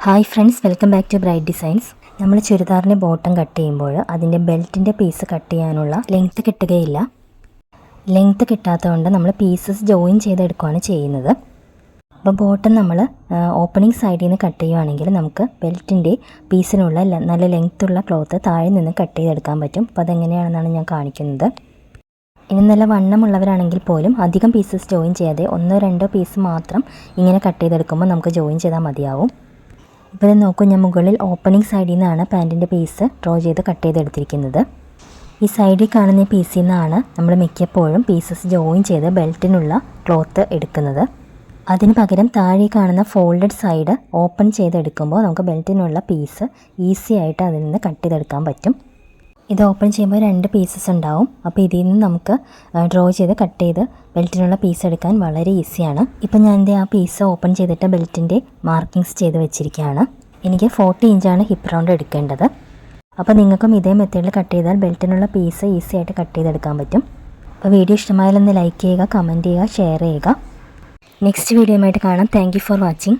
Hi friends, welcome back to Bright Designs. നമ്മൾ ചുരിദാറിൻ്റെ bottom cut ചെയ്യുമ്പോൾ അതിൻ്റെ ബെൽറ്റിൻ്റെ പീസ് കട്ട് ചെയ്യാനുള്ള ലെങ്ത്ത് കിട്ടുകയില്ല. ലെങ്ത്ത് കിട്ടാത്തതുകൊണ്ട് നമ്മൾ പീസസ് ജോയിൻ ചെയ്തെടുക്കുകയാണ് ചെയ്യുന്നത്. അപ്പോൾ ബോട്ടം നമ്മൾ ഓപ്പണിംഗ് സൈഡിൽ നിന്ന് കട്ട് ചെയ്യുകയാണെങ്കിൽ നമുക്ക് ബെൽറ്റിൻ്റെ പീസിനുള്ള നല്ല ലെങ്ത്തുള്ള ക്ലോത്ത് താഴെ നിന്ന് കട്ട് ചെയ്തെടുക്കാൻ പറ്റും. അപ്പോൾ അതെങ്ങനെയാണെന്നാണ് ഞാൻ കാണിക്കുന്നത്. ഇനി നല്ല വണ്ണമുള്ളവരാണെങ്കിൽ പോലും അധികം പീസസ് ജോയിൻ ചെയ്യാതെ 1-2 പീസ് മാത്രം ഇങ്ങനെ കട്ട് ചെയ്തെടുക്കുമ്പോൾ നമുക്ക് ജോയിൻ ചെയ്താൽ മതിയാവും. ഇപ്പോൾ ഇത് നോക്കൂ, ഞാൻ മുകളിൽ ഓപ്പണിംഗ് സൈഡിൽ നിന്നാണ് പാൻറ്റിൻ്റെ പീസ് ഡ്രോ ചെയ്ത് കട്ട് ചെയ്തെടുത്തിരിക്കുന്നത്. ഈ സൈഡിൽ കാണുന്ന പീസിൽ നിന്നാണ് നമ്മൾ മിക്കപ്പോഴും പീസസ് ജോയിൻ ചെയ്ത് ബെൽറ്റിനുള്ള ക്ലോത്ത് എടുക്കുന്നത്. അതിന് പകരം താഴെ കാണുന്ന ഫോൾഡഡ് സൈഡ് ഓപ്പൺ ചെയ്തെടുക്കുമ്പോൾ നമുക്ക് ബെൽറ്റിനുള്ള പീസ് ഈസി ആയിട്ട് അതിൽ നിന്ന് കട്ട് ചെയ്തെടുക്കാൻ പറ്റും. ഇത് ഓപ്പൺ ചെയ്യുമ്പോൾ 2 പീസസ് ഉണ്ടാവും. അപ്പോൾ ഇതിൽ നിന്ന് നമുക്ക് ഡ്രോ ചെയ്ത് കട്ട് ചെയ്ത് ബെൽറ്റിനുള്ള പീസ് എടുക്കാൻ വളരെ ഈസിയാണ്. ഇപ്പം ഞാൻ എൻ്റെ ആ പീസ് ഓപ്പൺ ചെയ്തിട്ട് ബെൽറ്റിൻ്റെ മാർക്കിങ്സ് ചെയ്ത് വെച്ചിരിക്കുകയാണ്. എനിക്ക് 40 ഇഞ്ചാണ് ഹിപ്പ് റൗണ്ട് എടുക്കേണ്ടത്. അപ്പോൾ നിങ്ങൾക്കും ഇതേ മെത്തേഡിൽ കട്ട് ചെയ്താൽ ബെൽറ്റിനുള്ള പീസ് ഈസി ആയിട്ട് കട്ട് ചെയ്തെടുക്കാൻ പറ്റും. അപ്പോൾ വീഡിയോ ഇഷ്ടമായാലൊന്ന് ലൈക്ക് ചെയ്യുക, കമൻറ്റ് ചെയ്യുക, ഷെയർ ചെയ്യുക. നെക്സ്റ്റ് വീഡിയോയുമായിട്ട് കാണാം. Thank you for watching.